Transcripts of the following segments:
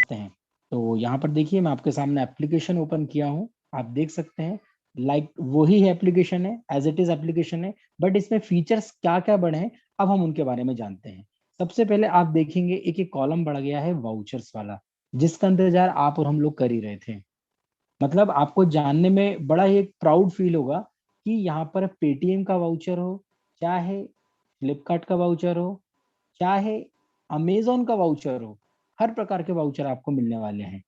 समझते हैं। तो यहाँ पर देखिए मैं आपके सामने एप्लीकेशन ओपन किया हूँ, आप देख सकते हैं लाइक वही है एप्लीकेशन है, एज इट इज एप्लीकेशन है, बट इसमें फीचर्स क्या क्या बढ़े हैं अब हम उनके बारे में जानते हैं। सबसे पहले आप देखेंगे एक एक कॉलम बढ़ गया है वाउचर्स वाला, जिसका इंतजार आप और हम लोग कर ही रहे थे। मतलब आपको जानने में बड़ा ही एक प्राउड फील होगा कि यहाँ पर पेटीएम का वाउचर हो, चाहे फ्लिपकार्ट का वाउचर हो, चाहे अमेजोन का वाउचर हो, हर प्रकार के वाउचर आपको मिलने वाले हैं।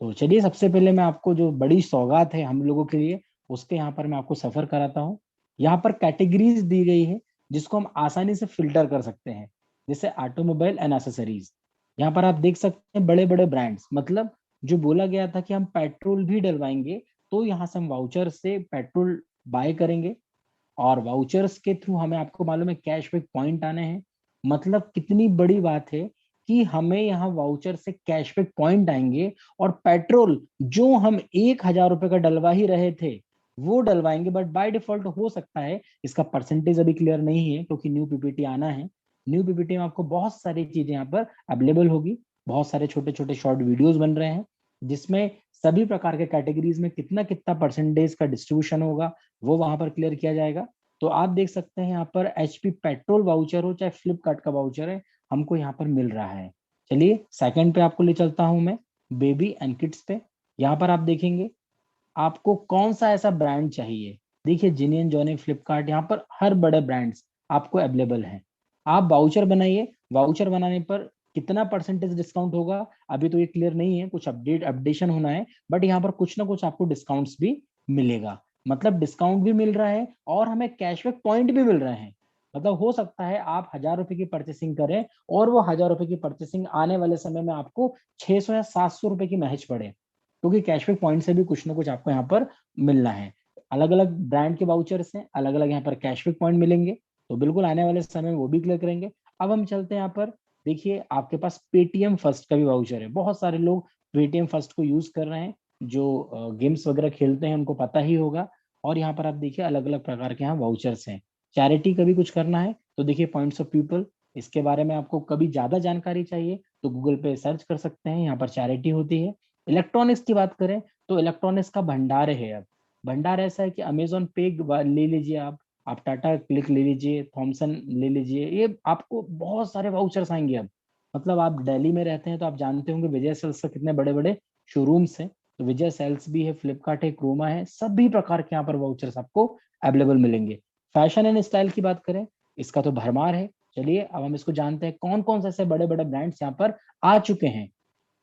तो चलिए सबसे पहले मैं आपको जो बड़ी सौगात है हम लोगों के लिए, उसके यहाँ पर मैं आपको सफर कराता हूँ। यहाँ पर कैटेगरीज दी गई है जिसको हम आसानी से फिल्टर कर सकते हैं, जैसे ऑटोमोबाइल एंड एसेसरीज। यहाँ पर आप देख सकते हैं बड़े बड़े ब्रांड्स, मतलब जो बोला गया था कि हम पेट्रोल भी डलवाएंगे, तो यहाँ से हम वाउचर से पेट्रोल बाय करेंगे और वाउचर्स के थ्रू हमें, आपको मालूम है, कैशबैक पॉइंट आने हैं। मतलब कितनी बड़ी बात है कि हमें यहाँ वाउचर से कैशबैक पॉइंट आएंगे और पेट्रोल जो हम 1,000 रुपए का डलवा ही रहे थे वो डलवाएंगे। बट बाय डिफॉल्ट हो सकता है, इसका परसेंटेज अभी क्लियर नहीं है क्योंकि न्यू पीपीटी आना है। न्यू पीपीटी में आपको बहुत सारी चीजें यहाँ पर अवेलेबल होगी, बहुत सारे छोटे छोटे शॉर्ट वीडियोस बन रहे हैं जिसमें सभी प्रकार के कैटेगरीज में कितना कितना परसेंटेज का डिस्ट्रीब्यूशन होगा वो वहां पर क्लियर किया जाएगा। तो आप देख सकते हैं यहाँ पर एचपी पेट्रोल वाउचर हो चाहे फ्लिपकार्ट का वाउचर है, हमको यहाँ पर मिल रहा है। चलिए सेकंड पे आपको ले चलता हूं मैं, बेबी एंड किड्स पे। यहाँ पर आप देखेंगे आपको कौन सा ऐसा ब्रांड चाहिए। देखिए जिनियन, जॉनी, फ्लिपकार्ट, यहाँ पर हर बड़े ब्रांड्स आपको अवेलेबल हैं। आप वाउचर बनाइए, वाउचर बनाने पर कितना परसेंटेज डिस्काउंट होगा अभी तो ये क्लियर नहीं है, कुछ अपडेशन होना है, बट यहाँ पर कुछ ना कुछ आपको डिस्काउंट्स भी मिलेगा। मतलब डिस्काउंट भी मिल रहा है और हमें कैशबैक पॉइंट भी मिल रहे हैं। मतलब हो सकता है आप 1,000 रुपए की परचेसिंग करें और वो 1,000 रुपए की परचेसिंग आने वाले समय में आपको 600 या 700 रुपए की महज पड़े, क्योंकि कैशबैक पॉइंट से भी कुछ ना कुछ आपको यहाँ पर मिलना है। अलग अलग ब्रांड के वाउचर्स हैं, अलग अलग यहाँ पर कैशबैक पॉइंट मिलेंगे, तो बिल्कुल आने वाले समय में वो भी क्लियर करेंगे। अब हम चलते हैं यहाँ पर, देखिए आपके पास पेटीएम फर्स्ट का भी वाउचर है। बहुत सारे लोग पेटीएम फर्स्ट को यूज कर रहे हैं, जो गेम्स वगैरह खेलते हैं उनको पता ही होगा। और यहाँ पर आप देखिए अलग अलग प्रकार के यहाँ वाउचर्स हैं। चैरिटी का भी कुछ करना है तो देखिए पॉइंट्स ऑफ पीपल, इसके बारे में आपको कभी ज्यादा जानकारी चाहिए तो गूगल पे सर्च कर सकते हैं, यहाँ पर चैरिटी होती है। इलेक्ट्रॉनिक्स की बात करें तो इलेक्ट्रॉनिक्स का भंडार है। अब भंडार ऐसा है कि अमेजोन पे ले लीजिए, आप टाटा क्लिक ले लीजिए, थॉमसन ले लीजिए, ये आपको बहुत सारे वाउचर्स आएंगे अब। मतलब आप दिल्ली में रहते हैं तो आप जानते होंगे विजय सेल्स का कितने बड़े बड़े शोरूम्स हैं। तो विजय सेल्स भी है, फ्लिपकार्ट है, क्रोमा है, सभी प्रकार के यहाँ पर वाउचर्स आपको अवेलेबल मिलेंगे। फैशन एंड स्टाइल की बात करें, इसका तो भरमार है। चलिए अब हम इसको जानते हैं कौन कौन से ऐसे बड़े बड़े ब्रांड्स यहाँ पर आ चुके हैं।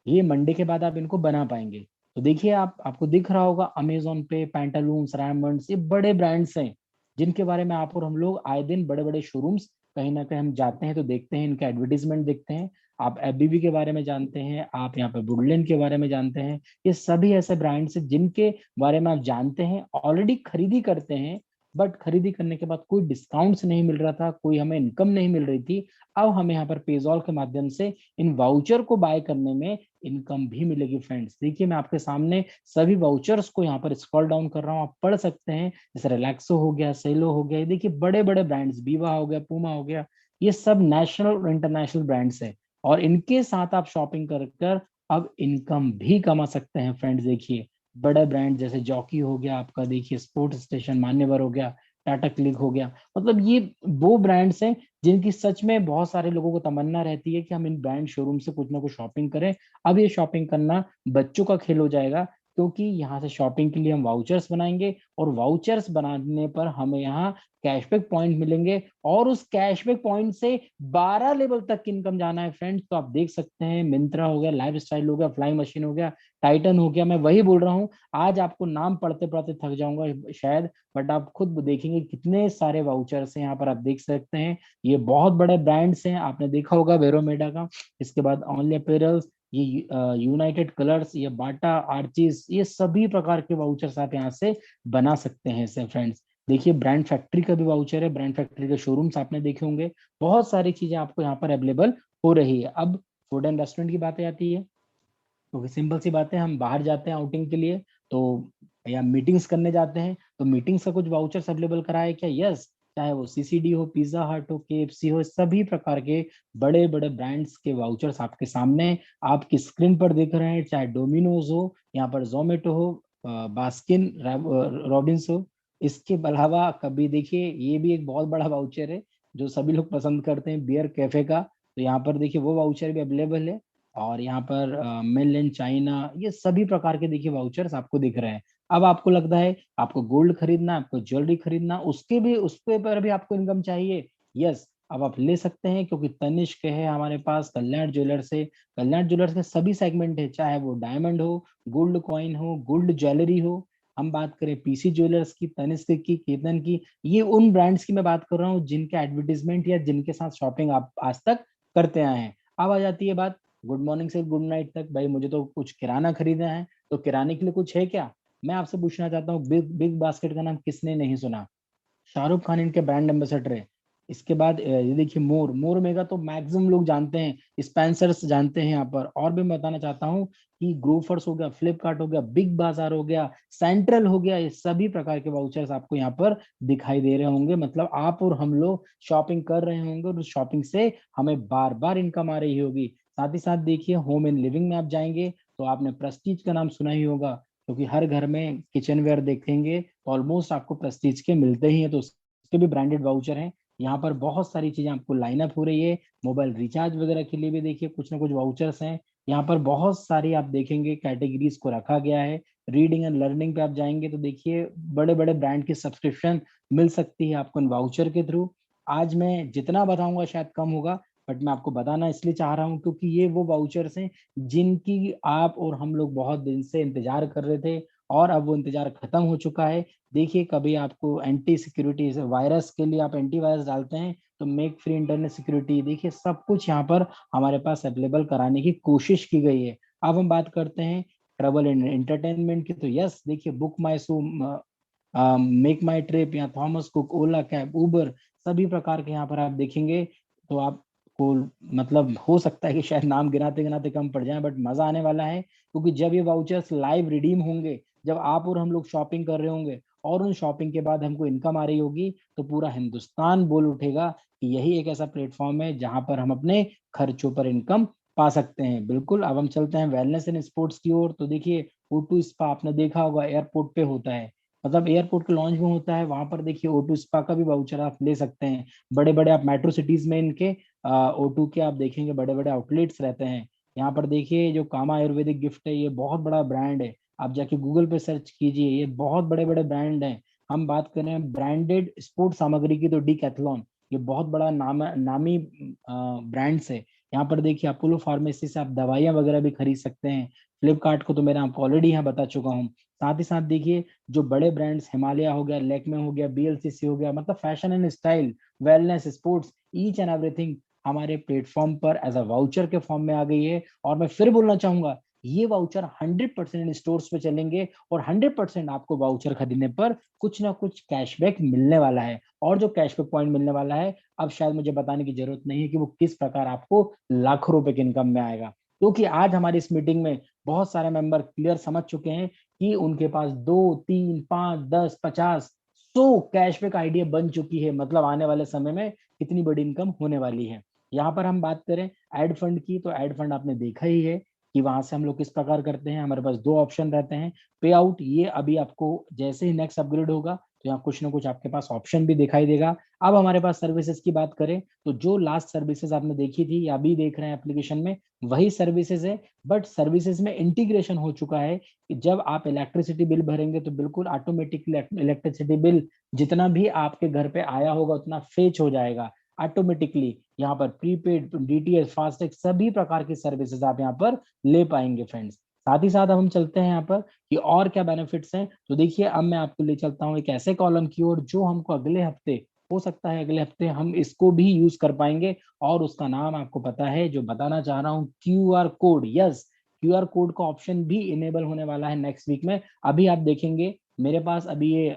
ये मंडे के बाद आप इनको बना पाएंगे। तो देखिए आपको दिख रहा होगा अमेजोन पे पैंटालून्स, रैमंड्स, ये बड़े ब्रांड्स हैं जिनके बारे में आप और हम लोग आए दिन बड़े बड़े शोरूम्स कहीं ना कहीं हम जाते हैं तो देखते हैं, इनके एडवर्टीजमेंट देखते हैं। आप एफबीबी के बारे में जानते हैं, आप यहाँ पे वुडलैंड के बारे में जानते हैं। ये सभी ऐसे ब्रांड्स हैं जिनके बारे में आप जानते हैं, ऑलरेडी खरीदी करते हैं, बट खरीदी करने के बाद कोई डिस्काउंट्स नहीं मिल रहा था, कोई हमें इनकम नहीं मिल रही थी। अब हमें यहाँ पर पेजॉल के माध्यम से इन वाउचर को बाय करने में इनकम भी मिलेगी। फ्रेंड्स देखिए मैं आपके सामने सभी वाउचर्स को यहाँ पर स्क्रॉल डाउन कर रहा हूँ, आप पढ़ सकते हैं। जैसे रिलैक्सो हो गया, सेलो हो गया, देखिए बड़े बड़े ब्रांड्स, बीवा हो गया, पूमा हो गया, ये सब नेशनल और इंटरनेशनल ब्रांड्स है और इनके साथ आप शॉपिंग कर कर अब इनकम भी कमा सकते हैं। फ्रेंड्स देखिए बड़े ब्रांड जैसे जॉकी हो गया आपका, देखिए स्पोर्ट स्टेशन, मान्यवर हो गया, टाटा क्लिक हो गया, मतलब ये वो ब्रांड्स हैं जिनकी सच में बहुत सारे लोगों को तमन्ना रहती है कि हम इन ब्रांड शोरूम से कुछ ना कुछ शॉपिंग करें। अब ये शॉपिंग करना बच्चों का खेल हो जाएगा, क्योंकि यहाँ से शॉपिंग के लिए हम वाउचर्स बनाएंगे और वाउचर्स बनाने पर हमें यहाँ कैशबैक पॉइंट मिलेंगे और उस कैशबैक पॉइंट से 12 लेवल तक इनकम जाना है। फ्रेंड्स तो आप देख सकते हैं, मिंत्रा हो गया, लाइफ स्टाइल हो गया, फ्लाइंग मशीन हो गया, टाइटन हो गया, मैं वही बोल रहा हूँ। आज आपको नाम पढ़ते पढ़ते थक जाऊंगा शायद, बट आप खुद देखेंगे कितने सारे वाउचर्स हैं यहाँ पर, आप देख सकते हैं। ये बहुत बड़े ब्रांड्स हैं, आपने देखा होगा वेरोमेडा का, इसके बाद ओनली अपीयरल्स, ये यूनाइटेड कलर्स, ये बाटा, आर्चिस, ये सभी प्रकार के वाउचर्स आप यहाँ से बना सकते हैं इसे। फ्रेंड्स देखिए ब्रांड फैक्ट्री का भी वाउचर है, ब्रांड फैक्ट्री के शोरूम्स आपने देखे होंगे, बहुत सारी चीजें आपको यहाँ पर अवेलेबल हो रही है। अब फूड एंड रेस्टोरेंट की बातें आती है, तो सिंपल सी बात है, हम बाहर जाते हैं आउटिंग के लिए तो, या मीटिंग्स करने जाते हैं तो मीटिंग्स का कुछ वाउचर्स अवेलेबल करा है क्या? यस, चाहे वो सीसीडी हो, पिज्जा हट हो, केएफसी हो, सभी प्रकार के बड़े बड़े ब्रांड्स के वाउचर्स आपके सामने आपकी स्क्रीन पर दिख रहे हैं। चाहे डोमिनोज हो, यहाँ पर जोमेटो हो, बास्किन रॉबिन्स हो। इसके अलावा कभी देखिए ये भी एक बहुत बड़ा वाउचर है जो सभी लोग पसंद करते हैं, बियर कैफे का। तो यहाँ पर देखिए वो वाउचर भी अवेलेबल है। और यहाँ पर मेनलैंड चाइना, ये सभी प्रकार के देखिए वाउचर्स आपको दिख रहे हैं। अब आपको लगता है आपको गोल्ड खरीदना, आपको ज्वेलरी खरीदना, उसके भी उसके पर भी आपको इनकम चाहिए, यस, अब आप ले सकते हैं, क्योंकि तनिष्क है हमारे पास, कल्याण ज्वेलर्स है। कल्याण ज्वेलर्स के सभी सेगमेंट है, चाहे वो डायमंड हो, गोल्ड कॉइन हो, गोल्ड ज्वेलरी हो। हम बात करें पीसी ज्वेलर्स की, तनिष्क की, केतन की, ये उन ब्रांड्स की मैं बात कर रहा हूँ जिनके एडवर्टीजमेंट या जिनके साथ शॉपिंग आप आज तक करते आए हैं। अब आ जाती है बात गुड मॉर्निंग से गुड नाइट तक, भाई मुझे तो कुछ किराना खरीदना है, तो किराने के लिए कुछ है क्या? मैं आपसे पूछना चाहता हूँ, बिग बिग बास्केट का नाम किसने नहीं सुना? शाहरुख खान इनके ब्रांड एम्बेसडर है। इसके बाद ये देखिए मोर, मोर मेगा तो मैक्सिमम लोग जानते हैं, स्पेंसर्स जानते हैं यहाँ पर। और भी मैं बताना चाहता हूँ कि ग्रोफर्स हो गया, फ्लिपकार्ट हो गया, बिग बाजार हो गया, सेंट्रल हो गया, ये सभी प्रकार के वाउचर्स आपको यहाँ पर दिखाई दे रहे होंगे। मतलब आप और हम लोग शॉपिंग कर रहे होंगे और उस शॉपिंग से हमें बार बार इनकम आ रही होगी। साथ ही साथ देखिए होम एंड लिविंग में आप जाएंगे तो आपने प्रेस्टीज का नाम सुना ही होगा, क्योंकि हर घर में किचन वेयर देखेंगे तो ऑलमोस्ट आपको प्रेस्टीज के मिलते ही हैं, तो उसके भी ब्रांडेड वाउचर हैं। यहाँ पर बहुत सारी चीजें आपको लाइनअप हो रही है। मोबाइल रिचार्ज वगैरह के लिए भी देखिए कुछ ना कुछ वाउचर्स हैं। यहाँ पर बहुत सारी आप देखेंगे कैटेगरीज को रखा गया है। रीडिंग एंड लर्निंग पे आप जाएंगे तो देखिए बड़े बड़े ब्रांड की सब्सक्रिप्शन मिल सकती है आपको इन वाउचर के थ्रू। आज मैं जितना बताऊंगा शायद कम होगा, बट मैं आपको बताना इसलिए चाह रहा हूँ क्योंकि ये वो वाउचर्स हैं जिनकी आप और हम लोग बहुत दिन से इंतजार कर रहे थे, और अब वो इंतजार खत्म हो चुका है। देखिए कभी आपको एंटी सिक्योरिटी वायरस के लिए आप एंटीवायरस डालते हैं तो मेक फ्री इंटरनेट सिक्योरिटी, देखिए सब कुछ यहाँ पर हमारे पास अवेलेबल कराने की कोशिश की गई है। अब हम बात करते हैं ट्रेवल एंड एंटरटेनमेंट की, तो यस देखिए बुक माई शो, मेक माई ट्रिप, या थॉमस कुक, ओला कैब, उबर, सभी प्रकार के यहाँ पर आप देखेंगे। तो आपको मतलब हो सकता है कि शायद नाम गिनाते गिनाते कम पड़ जाए, बट मजा आने वाला है क्योंकि जब ये वाउचर्स लाइव रिडीम होंगे, जब आप और हम लोग शॉपिंग कर रहे होंगे और उन शॉपिंग के बाद हमको इनकम आ रही होगी, तो पूरा हिंदुस्तान बोल उठेगा कि यही एक ऐसा प्लेटफॉर्म है जहां पर हम अपने खर्चों पर इनकम पा सकते हैं। बिल्कुल, अब हम चलते हैं वेलनेस एंड स्पोर्ट्स की ओर। तो देखिए O2 स्पा आपने देखा होगा एयरपोर्ट पे होता है, मतलब एयरपोर्ट के लॉन्च में होता है, वहां पर देखिए O2 स्पा का भी वाउचर आप ले सकते हैं। बड़े बड़े आप मेट्रो सिटीज में इनके O2 के आप देखेंगे बड़े बड़े आउटलेट्स रहते हैं। यहाँ पर देखिए जो कामा आयुर्वेदिक गिफ्ट है, ये बहुत बड़ा ब्रांड है, आप जाके गूगल पे सर्च कीजिए, ये बहुत बड़े बड़े ब्रांड हैं। हम बात करें ब्रांडेड स्पोर्ट्स सामग्री की तो डीकैथलॉन, ये बहुत बड़ा नामी ब्रांड्स है। यहाँ पर देखिए अपोलो फार्मेसी से आप दवाइयाँ वगैरह भी खरीद सकते हैं। फ्लिपकार्ट को तो मैंने आपको ऑलरेडी यहाँ बता चुका हूँ। साथ ही साथ देखिए जो बड़े ब्रांड्स हिमालय हो गया, लेक्मे हो गया, बीएलसीसी हो गया, मतलब fashion and style, wellness, sports, each and everything हमारे प्लेटफॉर्म पर एज अ वाउचर के फॉर्म में आ गई है। और मैं फिर बोलना चाहूंगा ये वाउचर 100% स्टोर्स पे चलेंगे और 100% आपको वाउचर खरीदने पर कुछ ना कुछ कैशबैक मिलने वाला है। और जो कैशबैक पॉइंट मिलने वाला है, अब शायद मुझे बताने की जरूरत नहीं है कि वो किस प्रकार आपको लाखों रुपए की इनकम में आएगा, क्योंकि आज हमारी इस मीटिंग में बहुत सारे मेंबर क्लियर समझ चुके हैं कि उनके पास 2, 3, 5, 10, 50, 100 कैशबैक आइडिया बन चुकी है। मतलब आने वाले समय में कितनी बड़ी इनकम होने वाली है। यहाँ पर हम बात करें एड फंड की, तो एड फंड आपने देखा ही है कि वहां से हम लोग किस प्रकार करते हैं। हमारे पास दो ऑप्शन रहते हैं। पे आउट, ये अभी आपको जैसे ही नेक्स्ट अपग्रेड होगा तो यहाँ कुछ ना कुछ आपके पास ऑप्शन भी दिखाई देगा। अब हमारे पास सर्विसेज की बात करें तो जो लास्ट सर्विसेज आपने देखी थी या अभी देख रहे हैं एप्लीकेशन में, वही सर्विसेज है, बट सर्विसेज में इंटीग्रेशन हो चुका है कि जब आप इलेक्ट्रिसिटी बिल भरेंगे तो बिल्कुल ऑटोमेटिकली इलेक्ट्रिसिटी बिल जितना भी आपके घर पे आया होगा उतना फेच हो जाएगा ऑटोमेटिकली। यहाँ पर प्रीपेड, डीटीएच, फास्टैग, सभी प्रकार की सर्विसेज आप यहाँ पर ले पाएंगे फ्रेंड्स। साथ ही साथ अब हम चलते हैं यहाँ पर कि और क्या बेनिफिट्स हैं। तो देखिए अब मैं आपको ले चलता हूँ एक ऐसे कॉलम की ओर जो हमको अगले हफ्ते, हो सकता है अगले हफ्ते हम इसको भी यूज कर पाएंगे, और उसका नाम आपको पता है जो बताना चाह रहा हूँ, QR code. Yes, QR code का ऑप्शन भी इनेबल होने वाला है नेक्स्ट वीक में। अभी आप देखेंगे मेरे पास अभी ये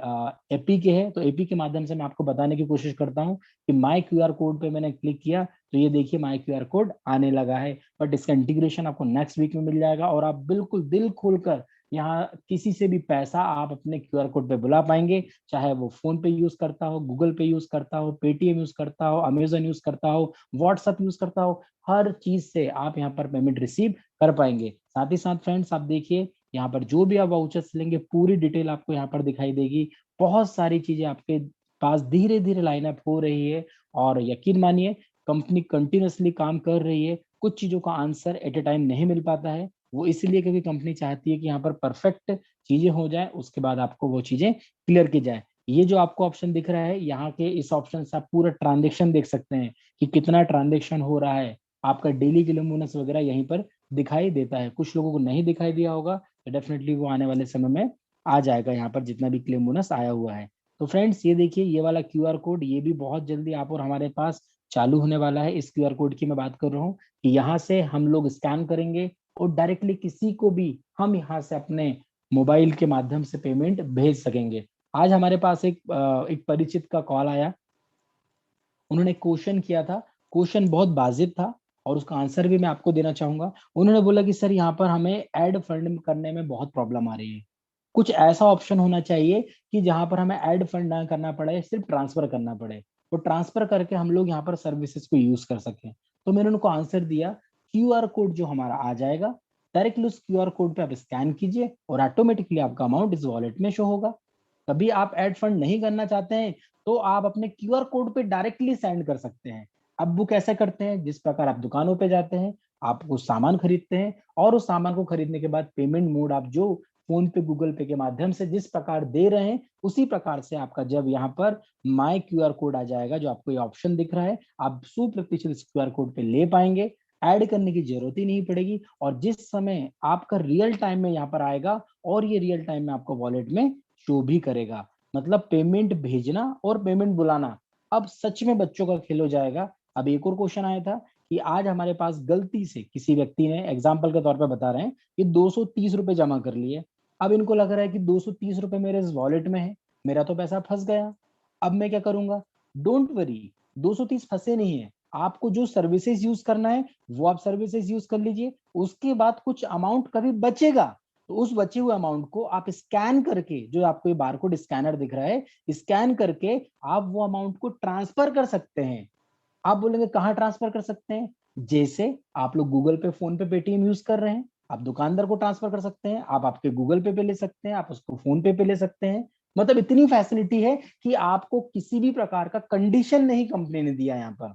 एपी के है, तो एपी के माध्यम से मैं आपको बताने की कोशिश करता हूँ कि माई क्यूआर कोड पे मैंने क्लिक किया तो ये देखिए माई क्यूआर कोड आने लगा है। बट इसका इंटीग्रेशन आपको नेक्स्ट वीक में मिल जाएगा और आप बिल्कुल दिल खोलकर यहाँ किसी से भी पैसा आप अपने QR कोड पे बुला पाएंगे, चाहे वो फोन पे यूज करता हो, गूगल पे यूज करता हो, पेटीएम यूज करता हो, अमेजन यूज करता हो, व्हाट्सएप यूज करता हो, हर चीज से आप यहाँ पर पेमेंट रिसीव कर पाएंगे। साथ ही साथ फ्रेंड्स आप देखिए यहाँ पर जो भी आप वाउचर्स लेंगे पूरी डिटेल आपको यहाँ पर दिखाई देगी। बहुत सारी चीजें आपके पास धीरे धीरे लाइनअप हो रही है, और यकीन मानिए कंपनी कंटिन्यूअसली काम कर रही है। कुछ चीजों का आंसर एट ए टाइम नहीं मिल पाता है, वो इसलिए क्योंकि कंपनी चाहती है कि यहाँ पर परफेक्ट चीजें हो जाए, उसके बाद आपको वो चीजें क्लियर की जाए। ये जो आपको ऑप्शन दिख रहा है, यहाँ के इस ऑप्शन से आप पूरा ट्रांजेक्शन देख सकते हैं कि कितना ट्रांजेक्शन हो रहा है। आपका डेली किलोमीटर्स वगैरह यहीं पर दिखाई देता है। कुछ लोगों को नहीं दिखाई दिया होगा तो डेफिनेटली वो आने वाले समय में आ जाएगा, यहाँ पर जितना भी क्लेम बोनस आया हुआ है। तो फ्रेंड्स ये देखिए ये वाला QR कोड, ये भी बहुत जल्दी आप और हमारे पास चालू होने वाला है। इस QR कोड की मैं बात कर रहा हूँ कि यहाँ से हम लोग स्कैन करेंगे और डायरेक्टली किसी को भी हम यहाँ से अपने मोबाइल के माध्यम से पेमेंट भेज सकेंगे। आज हमारे पास एक परिचित का कॉल आया, उन्होंने क्वेश्चन किया था, क्वेश्चन बहुत वाजिब था और उसका आंसर भी मैं आपको देना चाहूंगा। उन्होंने बोला कि सर यहाँ पर हमें ऐड फंड करने में बहुत प्रॉब्लम आ रही है, कुछ ऐसा ऑप्शन होना चाहिए कि जहां पर हमें ऐड फंड ना करना पड़े, सिर्फ ट्रांसफर करना पड़े, तो ट्रांसफर करके हम लोग यहाँ पर सर्विसेज को यूज कर सकें। तो मैंने उनको आंसर दिया, QR कोड जो हमारा आ जाएगा, डायरेक्टली उस QR कोड पे आप स्कैन कीजिए और ऑटोमेटिकली आपका अमाउंट इस वॉलेट में शो होगा। कभी आप ऐड फंड नहीं करना चाहते हैं तो आप अपने QR कोड पे डायरेक्टली सेंड कर सकते हैं। अब वो कैसे करते हैं, जिस प्रकार आप दुकानों पे जाते हैं, आप कुछ सामान खरीदते हैं और उस सामान को खरीदने के बाद पेमेंट मोड आप जो फोन पे गूगल पे के माध्यम से जिस प्रकार दे रहे हैं, उसी प्रकार से आपका जब यहाँ पर माय QR कोड आ जाएगा, जो आपको ये ऑप्शन दिख रहा है, आप 100% इस QR कोड पे ले पाएंगे। ऐड करने की जरूरत ही नहीं पड़ेगी, और जिस समय आपका रियल टाइम में यहाँ पर आएगा और ये रियल टाइम में आपको वॉलेट में शो भी करेगा। मतलब पेमेंट भेजना और पेमेंट बुलाना अब सच में बच्चों का खेल हो जाएगा। अब एक और क्वेश्चन आया था कि आज हमारे पास गलती से किसी व्यक्ति ने, एग्जाम्पल के तौर पर बता रहे हैं, कि 230 रुपए जमा कर लिए। अब इनको लग रहा है कि 230 रुपए मेरे इस वॉलेट में है, मेरा तो पैसा फंस गया, अब मैं क्या करूंगा। डोंट वरी, 230 फंसे नहीं है। आपको जो सर्विसेज यूज करना है वो आप सर्विसेज यूज कर लीजिए, उसके बाद कुछ अमाउंट कभी बचेगा तो उस बचे हुए अमाउंट को आप स्कैन करके, जो आपको ये बारकोड स्कैनर दिख रहा है, स्कैन करके आप वो अमाउंट को ट्रांसफर कर सकते हैं। आप बोलेंगे कहाँ ट्रांसफर कर सकते हैं, जैसे आप लोग गूगल पे, फोन पे, पेटीएम यूज कर रहे हैं, आप दुकानदार को ट्रांसफर कर सकते हैं, आप आपके गूगल पे ले सकते हैं, आप उसको फोन पे ले सकते हैं। मतलब इतनी फैसिलिटी है कि आपको किसी भी प्रकार का कंडीशन नहीं कंपनी ने दिया यहाँ पर।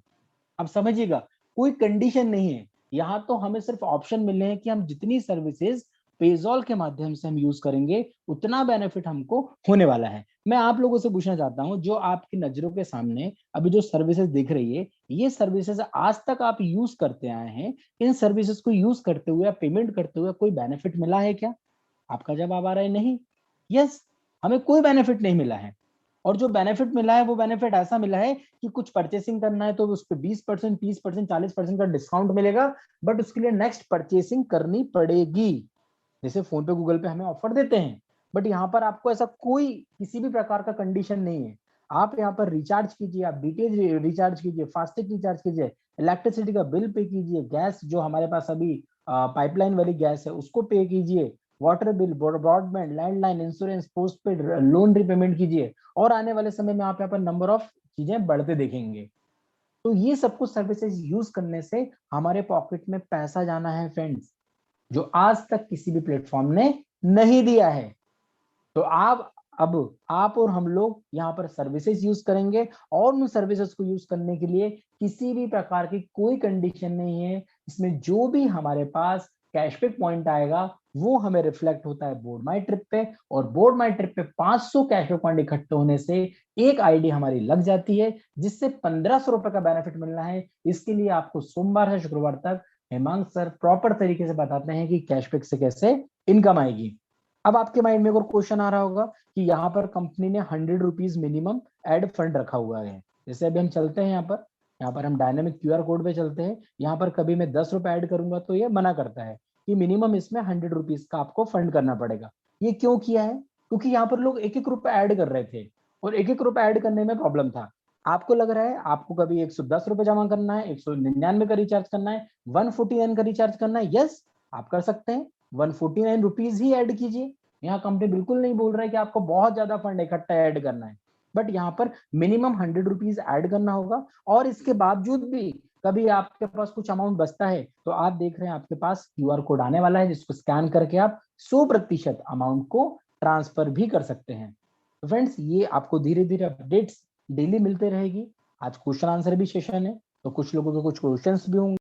अब समझिएगा, कोई कंडीशन नहीं है यहाँ, तो हमें सिर्फ ऑप्शन मिले हैं कि हम जितनी सर्विसेज पेजॉल के माध्यम से हम यूज करेंगे उतना बेनिफिट हमको होने वाला है। मैं आप लोगों से पूछना चाहता हूं, जो आपकी नजरों के सामने अभी जो सर्विसेज दिख रही है, ये सर्विसेज आज तक आप यूज करते आए हैं, इन सर्विसेज को यूज करते हुए, पेमेंट करते हुए कोई बेनिफिट मिला है क्या? आपका जवाब आ रहा है नहीं। यस, हमें कोई बेनिफिट नहीं मिला है। और जो बेनिफिट मिला है वो बेनिफिट ऐसा मिला है कि कुछ परचेसिंग करना है तो उस पर 20%, 30%, 40% का डिस्काउंट मिलेगा, बट उसके लिए नेक्स्ट परचेसिंग करनी पड़ेगी। जैसे फोन पे, गूगल पे हमें ऑफर देते हैं, बट यहाँ पर आपको ऐसा कोई किसी भी प्रकार का कंडीशन नहीं है। आप यहाँ पर रिचार्ज कीजिए, आप डीटीएच रिचार्ज कीजिए, फास्टैग रिचार्ज कीजिए, इलेक्ट्रिसिटी का बिल पे कीजिए, गैस जो हमारे पास अभी पाइपलाइन वाली गैस है उसको पे कीजिए, water bill, broadband, landline, insurance, postpaid, loan repayment कीजिए, और आने वाले समय में आप यहाँ पर नंबर ऑफ चीजें बढ़ते देखेंगे। तो ये सब कुछ सर्विसेज यूज करने से हमारे पॉकेट में पैसा जाना है फ्रेंड्स, जो आज तक किसी भी प्लेटफॉर्म ने नहीं दिया है। तो आप, अब आप और हम लोग यहाँ पर सर्विसेज यूज करेंगे, और उन सर्विसेज को यूज करने के लिए किसी भी प्रकार की कोई कंडीशन नहीं है। इसमें जो भी हमारे पास कैशबैक पॉइंट आएगा वो हमें रिफ्लेक्ट होता है बोर्ड माई ट्रिप पे, और बोर्ड माई ट्रिप पे 500 कैशबैक पॉइंट इकट्ठे होने से एक आईडी हमारी लग जाती है, जिससे 1500 रुपए का बेनिफिट मिलना है। इसके लिए आपको सोमवार से शुक्रवार तक हेमांग सर प्रॉपर तरीके से बताते हैं कि कैशबैक से कैसे इनकम आएगी। अब आपके माइंड में एक और क्वेश्चन आ रहा होगा कि यहाँ पर कंपनी ने 100 रुपीज मिनिमम एड फंड रखा हुआ है। जैसे अभी हम चलते हैं यहाँ पर हम डायनामिक QR कोड पे चलते हैं, यहाँ पर कभी मैं 10 रुपए ऐड करूंगा तो ये मना करता है कि मिनिमम इसमें 100 रुपीज का आपको फंड करना पड़ेगा। ये क्यों किया है? क्योंकि यहाँ पर लोग एक एक रुपए ऐड कर रहे थे, और एक एक रुपए ऐड करने में प्रॉब्लम था। आपको लग रहा है आपको कभी 110 रुपए जमा करना है, 199 का रिचार्ज करना है, 149 का रिचार्ज करना है, यस आप कर सकते हैं। 149 रुपीज ही ऐड कीजिए। यहाँ कंपनी बिल्कुल नहीं बोल रहा है कि आपको बहुत ज्यादा फंड इकट्ठा ऐड करना है, बट यहाँ पर मिनिमम 100 रुपीज ऐड करना होगा। और इसके बावजूद भी कभी आपके पास कुछ अमाउंट बचता है तो आप देख रहे हैं आपके पास क्यूआर कोड आने वाला है, जिसको स्कैन करके आप 100% अमाउंट को ट्रांसफर भी कर सकते हैं। तो फ्रेंड्स, ये आपको धीरे धीरे अपडेट्स डेली मिलते रहेगी। आज क्वेश्चन आंसर भी सेशन है, तो कुछ लोगों के कुछ क्वेश्चंस भी होंगे।